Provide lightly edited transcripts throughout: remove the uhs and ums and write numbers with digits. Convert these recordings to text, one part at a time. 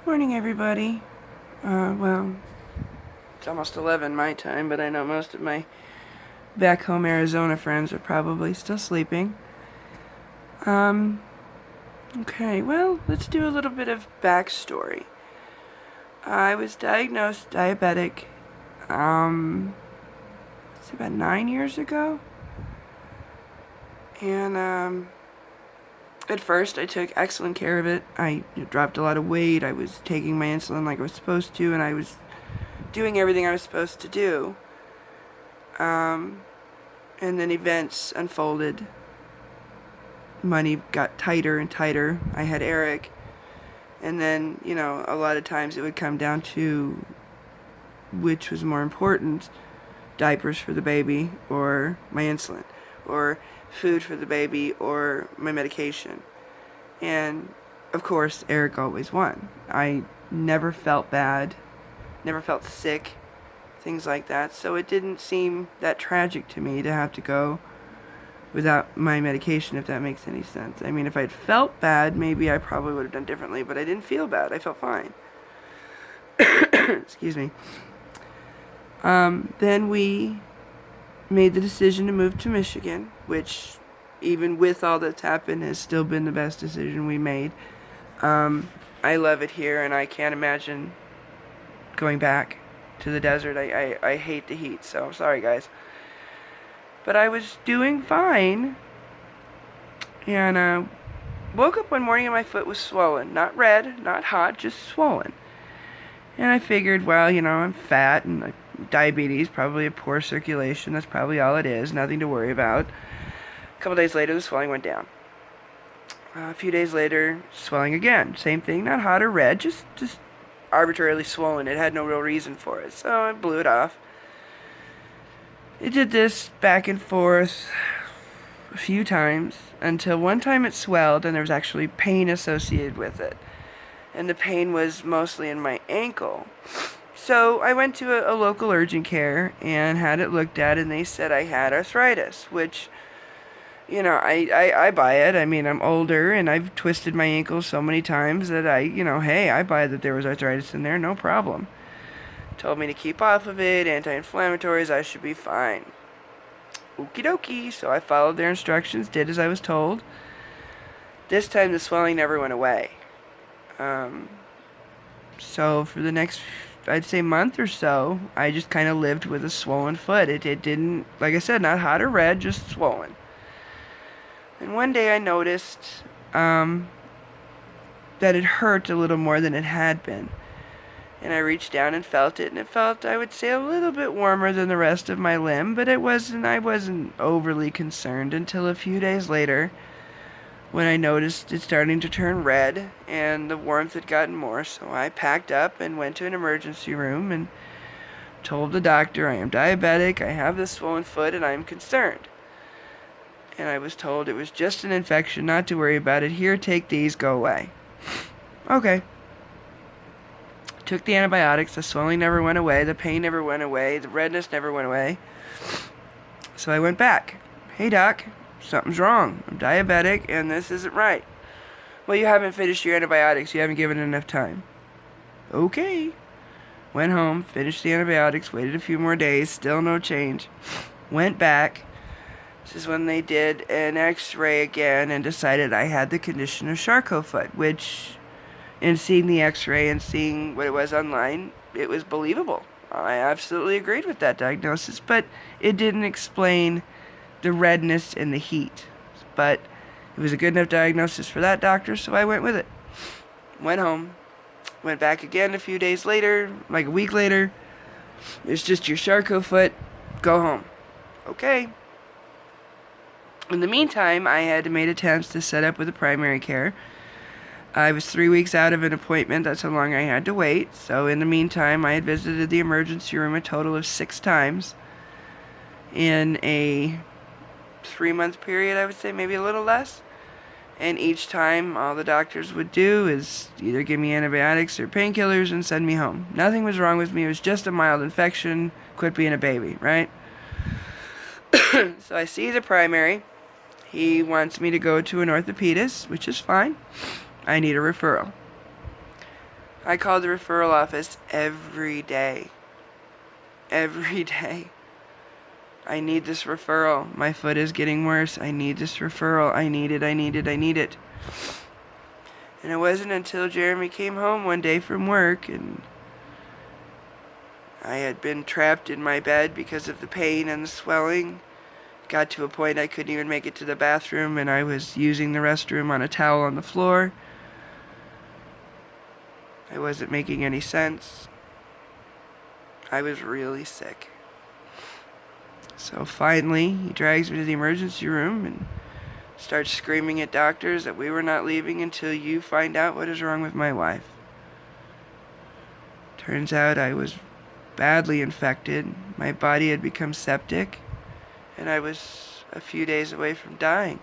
Morning, everybody. Well, it's almost 11 my time, but I know most of my back home Arizona friends are probably still sleeping. Um, okay, well, let's do a little bit of backstory. I was diagnosed diabetic, it's about 9 years ago. And, at first I took excellent care of it. I dropped a lot of weight. I was taking my insulin like I was supposed to, and I was doing everything I was supposed to do. And then events unfolded. Money got tighter and tighter. I had Eric. And then, a lot of times it would come down to which was more important, diapers for the baby or my insulin, or food for the baby or my medication. And of course, Eric always won. I never felt bad, never felt sick, things like that. So it didn't seem that tragic to me to have to go without my medication, if that makes any sense. I mean, if I'd felt bad, maybe I probably would have done differently, but I didn't feel bad. I felt fine. Excuse me. Then we made the decision to move to Michigan, which, even with all that's happened, has still been the best decision we made. I love it here, and I can't imagine going back to the desert. I hate the heat, so sorry, guys. But I was doing fine, and woke up one morning and my foot was swollen. Not red, not hot, just swollen. And I figured, well, I'm fat and diabetes, probably a poor circulation. That's probably all it is, nothing to worry about. A couple days later, the swelling went down. A few days later, swelling again. Same thing, not hot or red, just arbitrarily swollen. It had no real reason for it, so I blew it off. It did this back and forth a few times until one time it swelled and there was actually pain associated with it. And the pain was mostly in my ankle. So I went to a local urgent care and had it looked at, and they said I had arthritis, which, I buy it. I mean, I'm older and I've twisted my ankle so many times that hey, I buy that there was arthritis in there, no problem. Told me to keep off of it, anti-inflammatories, I should be fine. Okie dokie, so I followed their instructions, did as I was told. This time the swelling never went away. So for the next, I'd say, month or so, I just kind of lived with a swollen foot. It didn't, like I said, not hot or red, just swollen. And one day I noticed that it hurt a little more than it had been. And I reached down and felt it, and it felt, I would say, a little bit warmer than the rest of my limb, but I wasn't overly concerned until a few days later when I noticed it starting to turn red and the warmth had gotten more. So I packed up and went to an emergency room and told the doctor I am diabetic, I have this swollen foot, and I am concerned. And I was told it was just an infection, not to worry about it. Here, take these, go away. Okay. Took the antibiotics, the swelling never went away, the pain never went away, the redness never went away. So I went back. Hey doc, something's wrong. I'm diabetic and this isn't right. Well, you haven't finished your antibiotics, you haven't given it enough time. Okay. Went home, finished the antibiotics, waited a few more days, still no change. Went back. This is when they did an x-ray again and decided I had the condition of Charcot foot, which, in seeing the x-ray and seeing what it was online, it was believable. I absolutely agreed with that diagnosis, but it didn't explain the redness and the heat. But it was a good enough diagnosis for that doctor, so I went with it. Went home. Went back again a few days later, like a week later. It's just your Charcot foot. Go home. Okay. In the meantime, I had made attempts to set up with a primary care. I was 3 weeks out of an appointment. That's how long I had to wait. So in the meantime, I had visited the emergency room a total of 6 times in a 3-month period, I would say, maybe a little less. And each time, all the doctors would do is either give me antibiotics or painkillers and send me home. Nothing was wrong with me. It was just a mild infection. Quit being a baby, right? So I see the primary. He wants me to go to an orthopedist, which is fine. I need a referral. I called the referral office every day. Every day. I need this referral. My foot is getting worse. I need this referral. I need it. And it wasn't until Jeremy came home one day from work and I had been trapped in my bed because of the pain and the swelling. Got to a point I couldn't even make it to the bathroom and I was using the restroom on a towel on the floor. I wasn't making any sense. I was really sick. So finally, he drags me to the emergency room and starts screaming at doctors that we were not leaving until you find out what is wrong with my wife. Turns out I was badly infected. My body had become septic, and I was a few days away from dying.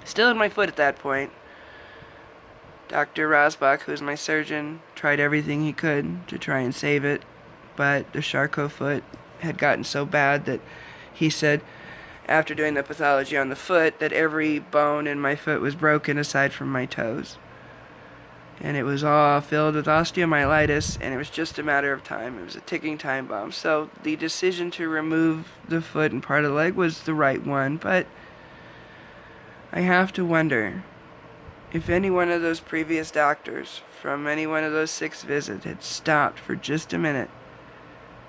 Still in my foot at that point. Dr. Rosbach, who's my surgeon, tried everything he could to try and save it, but the Charcot foot had gotten so bad that he said, after doing the pathology on the foot, that every bone in my foot was broken aside from my toes. And it was all filled with osteomyelitis, and it was just a matter of time. It was a ticking time bomb. So the decision to remove the foot and part of the leg was the right one, but I have to wonder if any one of those previous doctors from any one of those 6 visits had stopped for just a minute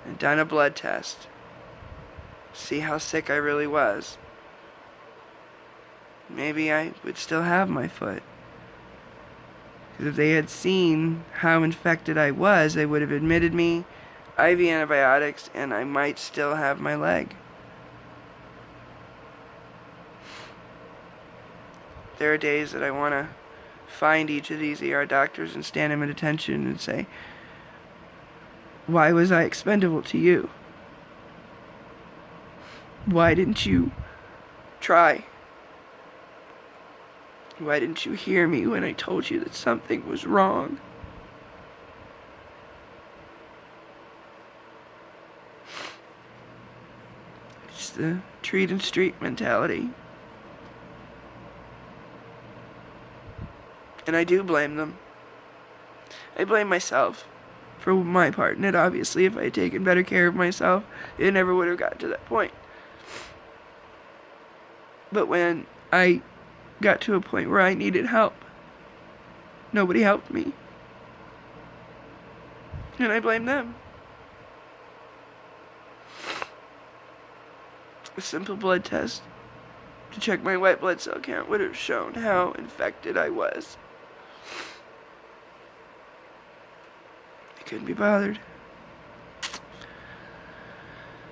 and done a blood test, see how sick I really was, maybe I would still have my foot. Because if they had seen how infected I was, they would have admitted me, IV antibiotics, and I might still have my leg. There are days that I want to find each of these ER doctors and stand them at attention and say, why was I expendable to you? Why didn't you try? Why didn't you hear me when I told you that something was wrong? It's the treat and street mentality. And I do blame them. I blame myself for my part in it. Obviously, if I had taken better care of myself, it never would have gotten to that point. But when I got to a point where I needed help, nobody helped me. And I blame them. A simple blood test to check my white blood cell count would have shown how infected I was. I couldn't be bothered.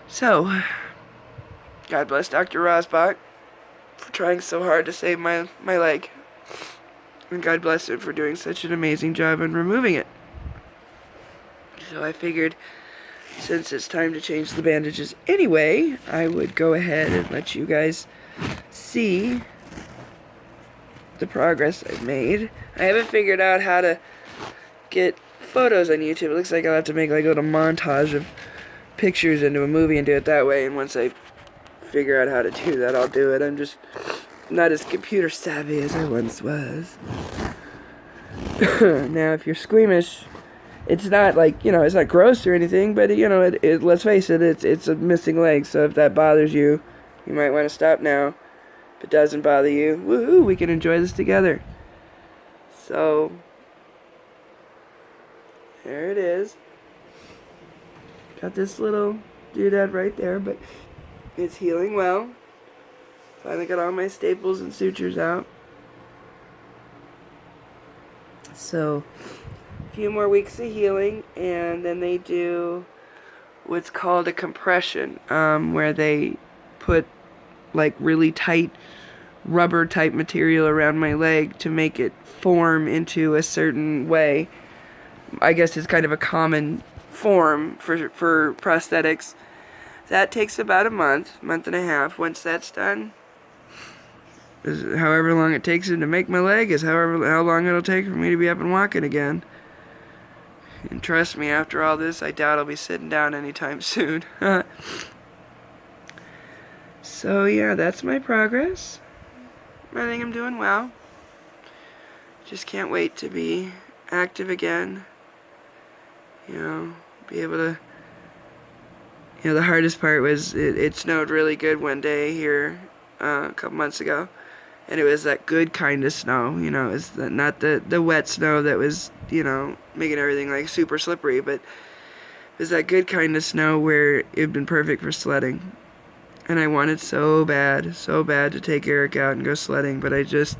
So, God bless Dr. Rosbach for trying so hard to save my leg. And God bless him for doing such an amazing job in removing it. So I figured, since it's time to change the bandages anyway, I would go ahead and let you guys see the progress I've made. I haven't figured out how to get photos on YouTube. It looks like I'll have to make like a little montage of pictures into a movie and do it that way. And once I figure out how to do that, I'll do it. I'm just not as computer savvy as I once was. Now, if you're squeamish, it's not like, it's not gross or anything, but, let's face it, it's a missing leg. So if that bothers you, you might want to stop now. If it doesn't bother you, woohoo, we can enjoy this together. So, there it is. Got this little doodad right there, but it's healing well. Finally got all my staples and sutures out. So, a few more weeks of healing, and then they do what's called a compression, where they put like really tight rubber type material around my leg to make it form into a certain way. I guess it's kind of a common form for prosthetics. That takes about a month and a half. Once that's done, however long it takes them to make my leg is how long it'll take for me to be up and walking again. And trust me, after all this, I doubt I'll be sitting down anytime soon. So yeah, that's my progress. I think I'm doing well. just can't wait to be active again. You know, be able to, you know, the hardest part was it snowed really good one day here a couple months ago. And it was that good kind of snow, you know, it's not the wet snow that was, you know, making everything like super slippery, but it was that good kind of snow where it had been perfect for sledding. And I wanted so bad to take Eric out and go sledding, but I just,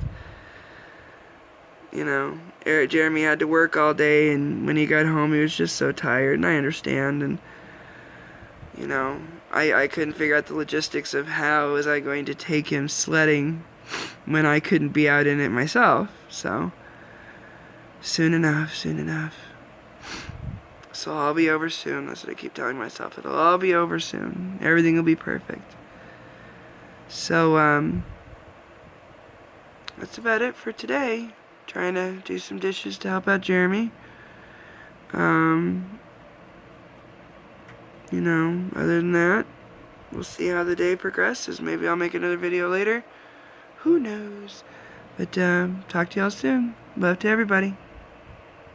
you know, Jeremy had to work all day, and when he got home, he was just so tired, and I understand, and, you know, I couldn't figure out the logistics of how was I going to take him sledding when I couldn't be out in it myself, so, soon enough. So I'll be over soon, that's what I keep telling myself, it'll all be over soon, everything will be perfect. So, that's about it for today. Trying to do some dishes to help out Jeremy. You know, other than that, we'll see how the day progresses. Maybe I'll make another video later. Who knows? But, talk to y'all soon. Love to everybody.